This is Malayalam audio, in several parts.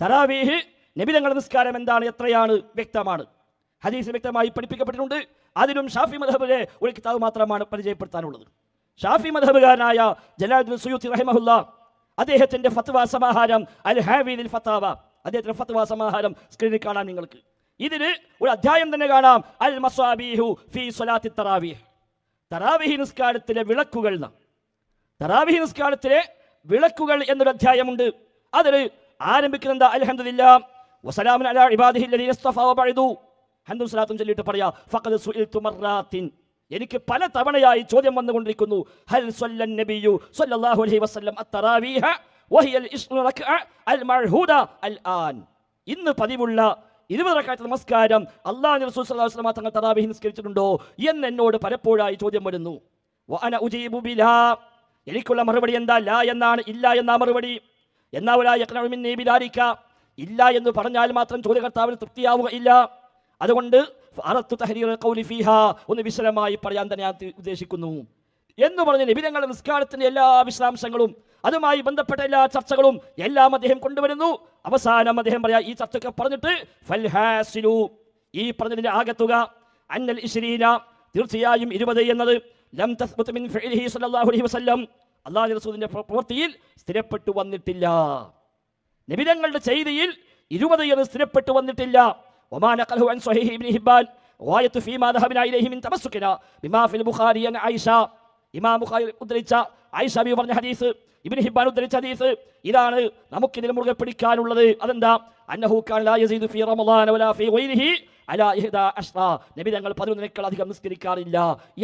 തറാവീഹ് നബി തങ്ങളുടെ നിസ്കാരം എന്താണ്, എത്രയാണ് വ്യക്തമാണ്, ഹദീസ് വ്യക്തമായി പഠിപ്പിക്കപ്പെട്ടിട്ടുണ്ട്. അതിലും ഷാഫി മദ്ഹബിലെ ഒരു കിതാബ് മാത്രമാണ് പരിചയപ്പെടുത്താനുള്ളത്. ഷാഫി മദ്ഹബുകാരനായ ജലാലുദ്ദീൻ സുയൂത്തി റഹിമഹുല്ലാ അദ്ദേഹത്തിന്റെ ഫത്വ സമാഹാരം അൽ ഹാവീദിൽ ഫത്താവ, അദ്ദേഹത്തിന്റെ ഫത്വ സമാഹാരം സ്ക്രീനിൽ കാണാൻ നിങ്ങൾക്ക്. ഇതിന് ഒരു അധ്യായം തന്നെ കാണാം, അൽ മസ്വാബീഹു ഫീ സ്വലാത്തി തറാവീഹ്, തറാവീഹ് നിസ്കാരത്തിലെ വിളക്കുകൾ. തറാവീഹ് നിസ്കാരത്തിലെ വിളക്കുകൾ എന്നൊരു അധ്യായമുണ്ട്. അതിൽ ആരംഭിക്കുന്നത് അൽഹംദുലില്ലാഹ് വസലാമുൻ അലാ ഇബാദിഹിൽ ലദീന ഇസ്തഫാ വബഅദു, ഹംദും സ്വലാത്തും ചൊല്ലിയിട്ട് പറയാ, ഫഖദ് സുഇൽതു മർറാത്തിൻ, എനിക്ക് പല തവണയായി ചോദ്യം വന്നുകൊണ്ടിരിക്കുന്നു, ഹൽ സ്വല്ലൻ നബിയു സ്വല്ലല്ലാഹു അലൈഹി വസല്ലം അത്തറാവീഹ വഹിയൽ ഇശ്റു റക്അ അൽ മഅഹൂദ അൽ ആൻ, ഇന്ന് പതിവുള്ള 20 റക്അത്ത് നമസ്കാരം അല്ലാഹുവിന്റെ റസൂൽ സ്വല്ലല്ലാഹു അലൈഹി വസല്ലം തങ്ങൾ തറാവീഹ് നിസ്കരിച്ചിട്ടുണ്ടോ എന്ന് എന്നോട് പലപ്പോഴായി ചോദ്യം വരുന്നു. വഅന ഉജീബു ബിലാ, എനിക്കുള്ള മറുപടി എന്താ? ലാ എന്നാണ്, ഇല്ല എന്നാ മറുപടി. എന്നാ വലാ യഖ്നഉ മിന്നീ ബിദാലിക, ഇല്ല എന്ന് പറഞ്ഞാൽ മാത്രം ചോദ്യകർത്താവിന് തൃപ്തിയാവുകയില്ല. അതുകൊണ്ട് ഒന്ന് വിശദമായി പറയാൻ തന്നെ ഞാൻ ഉദ്ദേശിക്കുന്നു എന്ന് പറഞ്ഞ് നബി തങ്ങളുടെ നിസ്കാരത്തിന്റെ എല്ലാ വിശദാംശങ്ങളും അതുമായി ബന്ധപ്പെട്ട എല്ലാ ചർച്ചകളും എല്ലാം അദ്ദേഹം കൊണ്ടുവരുന്നു. അവസാനം അദ്ദേഹം പറയാ, ഈ ചർച്ചയൊക്കെ പറഞ്ഞിട്ട് ഫൽഹാസിലു, ഈ പറഞ്ഞതിന്റെ ആകത്തുക അന്നൽ ഇശ്രീന, തീർച്ചയായും 20 എന്നത് ലം തസ്ബത് മിൻ ഫഇലിഹി സ്വല്ലല്ലാഹു അലൈഹി വസല്ലം, അല്ലാഹുവിന്റെ റസൂലിന്റെ പ്രവൃത്തിയിൽ സ്ഥിരപ്പെട്ടു വന്നിട്ടില്ല. നബി തങ്ങളുടെ ചെയ്തിയിൽ 20 എന്ന് സ്ഥിരപ്പെട്ടു വന്നിട്ടില്ല. وما نقله عن صحيح ابن حبان غاية فيما ذهبنا إليه من تمسكنا بما في البخاري عن عائشة, ഇമാം ബുഖാരി ഉദ്ധരിച്ച ആയിഷ ബി പറഞ്ഞ ഹദീസ്, ഇബ്നു ഹിബ്ബാൻ ഉദ്ധരിച്ച ഹദീസ്, ഇതാണ് നമുക്കിതിൽ മുറുകെ പിടിക്കാനുള്ളത്. അതെന്താ? അന്നഹു കാന ലാ യസീദു ഫീ റമളാന വലാ ഫീ ഗൈരിഹി അലാ 11, നബി തങ്ങൾ 11 അധികം നിസ്കരിക്കാറില്ല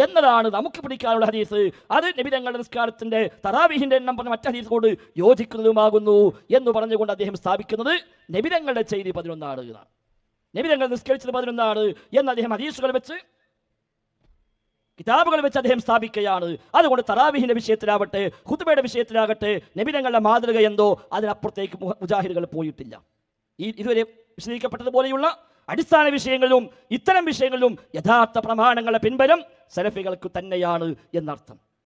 എന്നതാണ് നമുക്ക് പിടിക്കാനുള്ള ഹദീസ്. അത് നബി തങ്ങളുടെ നിസ്കാരത്തിന്റെ തറാവീഹിന്റെ എണ്ണം പറഞ്ഞ മറ്റു ഹദീസോട് യോജിക്കുന്നതുമാകുന്നു എന്ന് പറഞ്ഞുകൊണ്ട് അദ്ദേഹം സ്ഥാപിക്കുന്നത് നബി തങ്ങളുടെ ചെയ്തി 11 എന്നാണ്, നബി തങ്ങൾ നിസ്കരിച്ചത് 11 എന്ന് അദ്ദേഹം ഹദീസുകൾ വെച്ച് കിതാബുകൾ വെച്ച് അദ്ദേഹം സ്ഥാപിക്കുകയാണ്. അതുകൊണ്ട് തറാവീഹിന്റെ വിഷയത്തിലാവട്ടെ ഖുതുബയുടെ വിഷയത്തിലാകട്ടെ നബി തങ്ങളുടെ മാതൃക എന്തോ അതിനപ്പുറത്തേക്ക് മുജാഹിദുകൾ പോയിട്ടില്ല. ഇതുവരെ വിശദീകരിക്കപ്പെട്ടതുപോലെയുള്ള അടിസ്ഥാന വിഷയങ്ങളിലും ഇത്തരം വിഷയങ്ങളിലും യഥാർത്ഥ പ്രമാണങ്ങളുടെ പിൻബലം സലഫികൾക്ക് തന്നെയാണ് എന്നർത്ഥം.